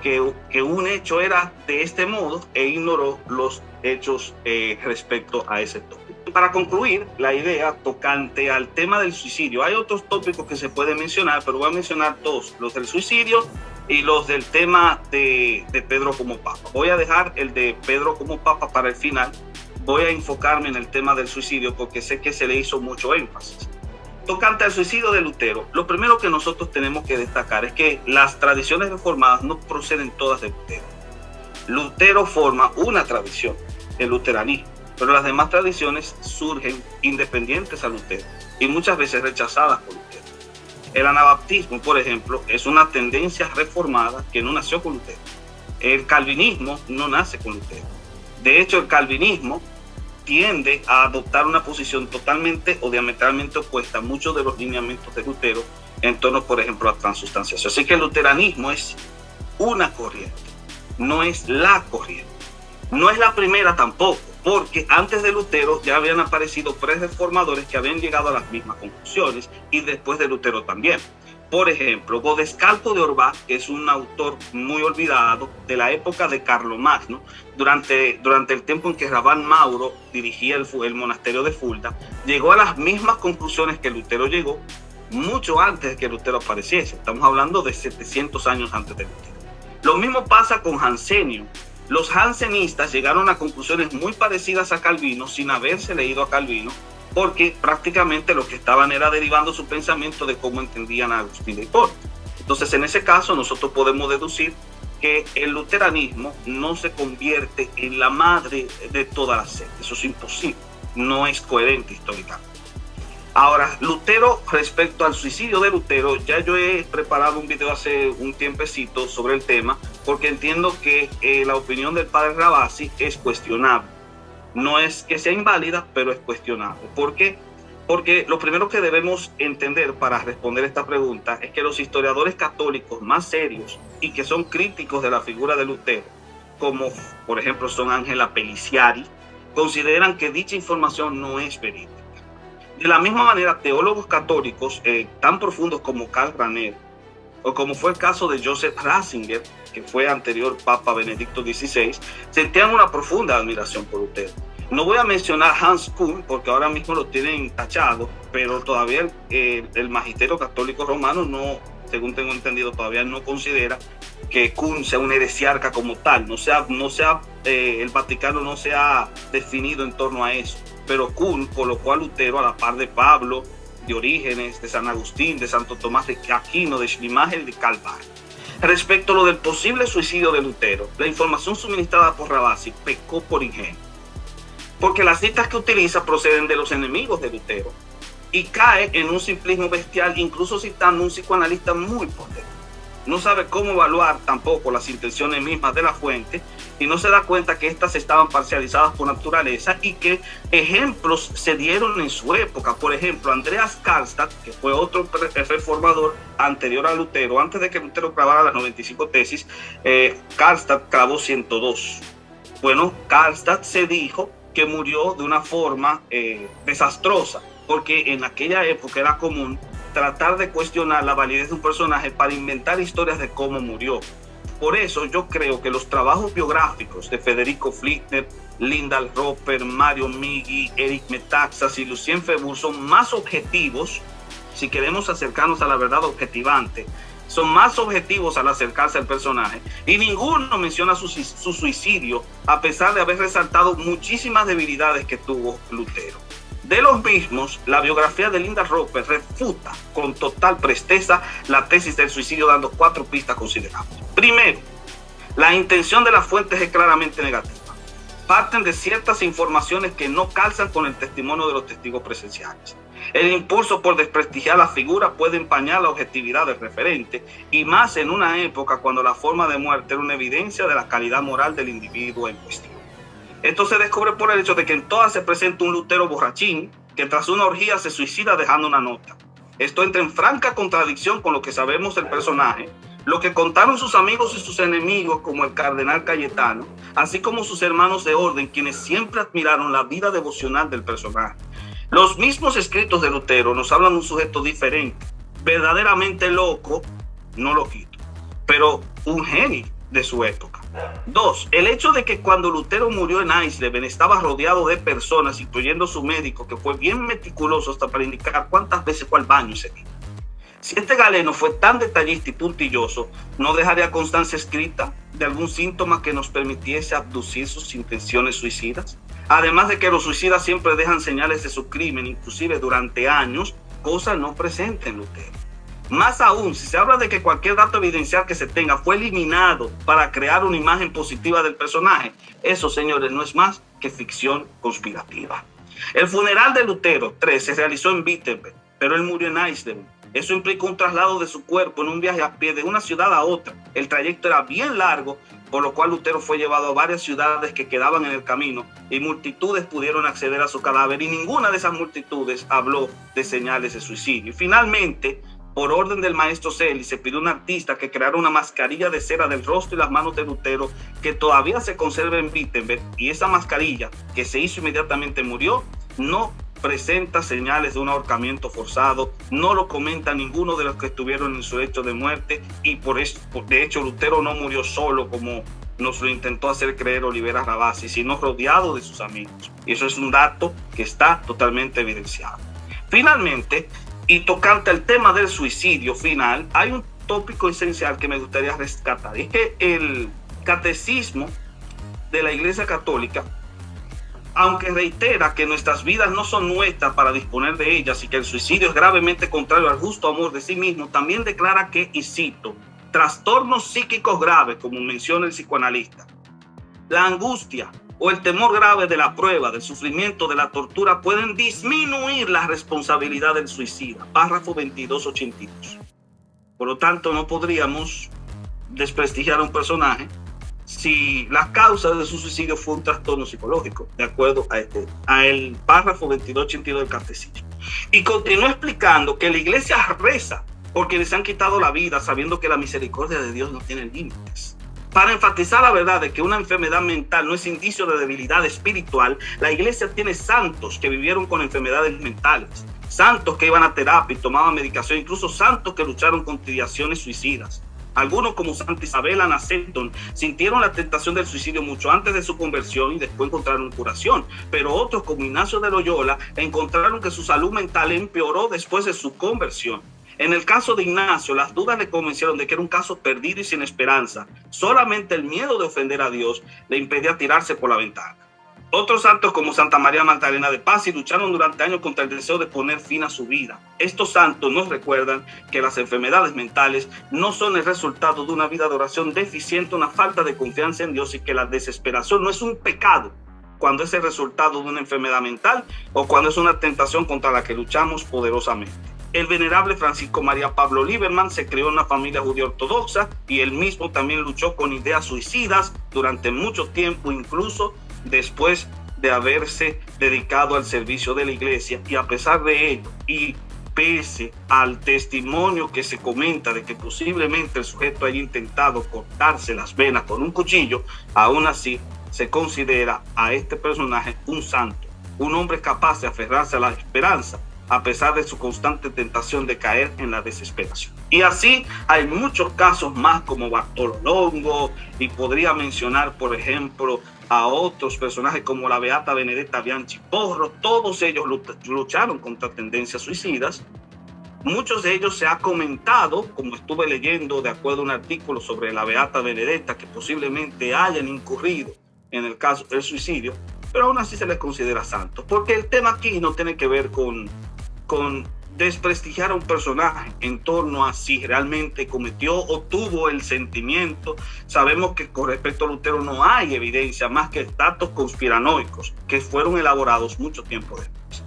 que un hecho era de este modo e ignoró los hechos respecto a ese tópico. Para concluir la idea tocante al tema del suicidio, hay otros tópicos que se pueden mencionar, pero voy a mencionar dos, los del suicidio y los del tema de Pedro como Papa. Voy a dejar el de Pedro como Papa para el final. Voy a enfocarme en el tema del suicidio porque sé que se le hizo mucho énfasis. Tocante al suicidio de Lutero, lo primero que nosotros tenemos que destacar es que las tradiciones reformadas no proceden todas de Lutero. Lutero forma una tradición, el luteranismo, pero las demás tradiciones surgen independientes a Lutero y muchas veces rechazadas por Lutero. El anabaptismo, por ejemplo, es una tendencia reformada que no nació con Lutero. El calvinismo no nace con Lutero. De hecho, el calvinismo tiende a adoptar una posición totalmente o diametralmente opuesta a muchos de los lineamientos de Lutero en torno, por ejemplo, a transubstanciación. Así que el luteranismo es una corriente, no es la corriente. No es la primera tampoco, porque antes de Lutero ya habían aparecido reformadores que habían llegado a las mismas conclusiones y después de Lutero también. Por ejemplo, Godescalco de Orbach, que es un autor muy olvidado de la época de Carlomagno, durante el tiempo en que Rabán Mauro dirigía el monasterio de Fulda, llegó a las mismas conclusiones que Lutero llegó mucho antes de que Lutero apareciese. Estamos hablando de 700 años antes de Lutero. Lo mismo pasa con Jansenio. Los jansenistas llegaron a conclusiones muy parecidas a Calvino sin haberse leído a Calvino, porque prácticamente lo que estaban era derivando su pensamiento de cómo entendían a Agustín de Hipólito. Entonces, en ese caso, nosotros podemos deducir que el luteranismo no se convierte en la madre de todas las sectas. Eso es imposible, no es coherente históricamente. Ahora, Lutero, respecto al suicidio de Lutero, ya yo he preparado un video hace un tiempecito sobre el tema, porque entiendo que la opinión del padre Ravasi es cuestionable. No es que sea inválida, pero es cuestionable. ¿Por qué? Porque lo primero que debemos entender para responder esta pregunta es que los historiadores católicos más serios y que son críticos de la figura de Lutero, como por ejemplo son Angela Peliciari, consideran que dicha información no es verídica. De la misma manera, teólogos católicos tan profundos como Karl Rahner, o como fue el caso de Joseph Ratzinger, que fue anterior Papa Benedicto XVI, sentían una profunda admiración por Lutero. No voy a mencionar Hans Küng, porque ahora mismo lo tienen tachado, pero todavía el magisterio católico romano no, según tengo entendido, todavía no considera que Küng sea un heresiarca como tal. El Vaticano no se ha definido en torno a eso, pero Küng colocó a Lutero a la par de Pablo, de Orígenes, de San Agustín, de Santo Tomás de Aquino, de Schleiermacher y de Calvary. Respecto a lo del posible suicidio de Lutero, la información suministrada por Ravasi pecó por ingenio, porque las citas que utiliza proceden de los enemigos de Lutero y cae en un simplismo bestial, incluso citando a un psicoanalista muy potente. No sabe cómo evaluar tampoco las intenciones mismas de la fuente y no se da cuenta que éstas estaban parcializadas por naturaleza y que ejemplos se dieron en su época. Por ejemplo, Andreas Karlstadt, que fue otro reformador anterior a Lutero, antes de que Lutero clavara las 95 tesis, Karlstadt clavó 102. Bueno, Karlstadt se dijo que murió de una forma desastrosa, porque en aquella época era común tratar de cuestionar la validez de un personaje para inventar historias de cómo murió. Por eso yo creo que los trabajos biográficos de Federico Flickner, Linda Roper, Mario Miggi, Eric Metaxas y Lucien Febvre son más objetivos, si queremos acercarnos a la verdad objetivante, son más objetivos al acercarse al personaje, y ninguno menciona su suicidio, a pesar de haber resaltado muchísimas debilidades que tuvo Lutero. De los mismos, la biografía de Linda Roper refuta con total presteza la tesis del suicidio, dando 4 pistas considerables. Primero, la intención de las fuentes es claramente negativa. Parten de ciertas informaciones que no calzan con el testimonio de los testigos presenciales. El impulso por desprestigiar la figura puede empañar la objetividad del referente, y más en una época cuando la forma de muerte era una evidencia de la calidad moral del individuo en cuestión. Esto se descubre por el hecho de que en todas se presenta un Lutero borrachín que tras una orgía se suicida dejando una nota. Esto entra en franca contradicción con lo que sabemos del personaje, lo que contaron sus amigos y sus enemigos como el cardenal Cayetano, así como sus hermanos de orden, quienes siempre admiraron la vida devocional del personaje. Los mismos escritos de Lutero nos hablan de un sujeto diferente, verdaderamente loco, no loquito, pero un genio, de su época. 2. El hecho de que cuando Lutero murió en Eisleben estaba rodeado de personas, incluyendo su médico, que fue bien meticuloso hasta para indicar cuántas veces fue al baño ese día. Si este galeno fue tan detallista y puntilloso, ¿no dejaría constancia escrita de algún síntoma que nos permitiese abducir sus intenciones suicidas? Además de que los suicidas siempre dejan señales de su crimen, inclusive durante años, cosa no presente en Lutero. Más aún, si se habla de que cualquier dato evidencial que se tenga fue eliminado para crear una imagen positiva del personaje, eso, señores, no es más que ficción conspirativa. El funeral de Lutero 3 se realizó en Wittenberg, pero él murió en Eisleben. Eso implica un traslado de su cuerpo en un viaje a pie de una ciudad a otra. El trayecto era bien largo, por lo cual Lutero fue llevado a varias ciudades que quedaban en el camino y multitudes pudieron acceder a su cadáver y ninguna de esas multitudes habló de señales de suicidio. Y finalmente, por orden del maestro Celi, se pidió a un artista que creara una mascarilla de cera del rostro y las manos de Lutero que todavía se conserva en Wittenberg, y esa mascarilla, que se hizo inmediatamente murió, no presenta señales de un ahorcamiento forzado, no lo comenta ninguno de los que estuvieron en su hecho de muerte, y de hecho Lutero no murió solo como nos lo intentó hacer creer Olivera Rabasi, sino rodeado de sus amigos. Y eso es un dato que está totalmente evidenciado. Finalmente, y tocante al tema del suicidio final, hay un tópico esencial que me gustaría rescatar, y es que el catecismo de la Iglesia Católica, aunque reitera que nuestras vidas no son nuestras para disponer de ellas y que el suicidio es gravemente contrario al justo amor de sí mismo, también declara que, y cito, trastornos psíquicos graves, como menciona el psicoanalista, la angustia o el temor grave de la prueba, del sufrimiento, de la tortura, pueden disminuir la responsabilidad del suicida. Párrafo 2282. Por lo tanto, no podríamos desprestigiar a un personaje si la causa de su suicidio fue un trastorno psicológico, de acuerdo a el párrafo 2282 del catecismo. Y continúa explicando que la iglesia reza por quienes se han quitado la vida, sabiendo que la misericordia de Dios no tiene límites. Para enfatizar la verdad de que una enfermedad mental no es indicio de debilidad espiritual, la iglesia tiene santos que vivieron con enfermedades mentales, santos que iban a terapia y tomaban medicación, incluso santos que lucharon con ideaciones suicidas. Algunos, como Santa Isabel Anaceton, sintieron la tentación del suicidio mucho antes de su conversión y después encontraron curación. Pero otros, como Ignacio de Loyola, encontraron que su salud mental empeoró después de su conversión. En el caso de Ignacio, las dudas le convencieron de que era un caso perdido y sin esperanza. Solamente el miedo de ofender a Dios le impedía tirarse por la ventana. Otros santos, como Santa María Magdalena de Pazzi, lucharon durante años contra el deseo de poner fin a su vida. Estos santos nos recuerdan que las enfermedades mentales no son el resultado de una vida de oración deficiente, una falta de confianza en Dios, y que la desesperación no es un pecado cuando es el resultado de una enfermedad mental o cuando es una tentación contra la que luchamos poderosamente. El venerable Francisco María Pablo Lieberman se crió en una familia judía ortodoxa y él mismo también luchó con ideas suicidas durante mucho tiempo, incluso después de haberse dedicado al servicio de la iglesia. Y a pesar de ello, y pese al testimonio que se comenta de que posiblemente el sujeto haya intentado cortarse las venas con un cuchillo, aún así se considera a este personaje un santo, un hombre capaz de aferrarse a la esperanza a pesar de su constante tentación de caer en la desesperación. Y así hay muchos casos más, como Bartolo Longo, y podría mencionar, por ejemplo, a otros personajes como la beata Benedetta Bianchi Porro. Todos ellos lucharon contra tendencias suicidas. Muchos de ellos se ha comentado, como estuve leyendo de acuerdo a un artículo sobre la beata Benedetta, que posiblemente hayan incurrido en el caso del suicidio, pero aún así se les considera santos, porque el tema aquí no tiene que ver con desprestigiar a un personaje en torno a si realmente cometió o tuvo el sentimiento. Sabemos que con respecto a Lutero no hay evidencia más que datos conspiranoicos que fueron elaborados mucho tiempo después.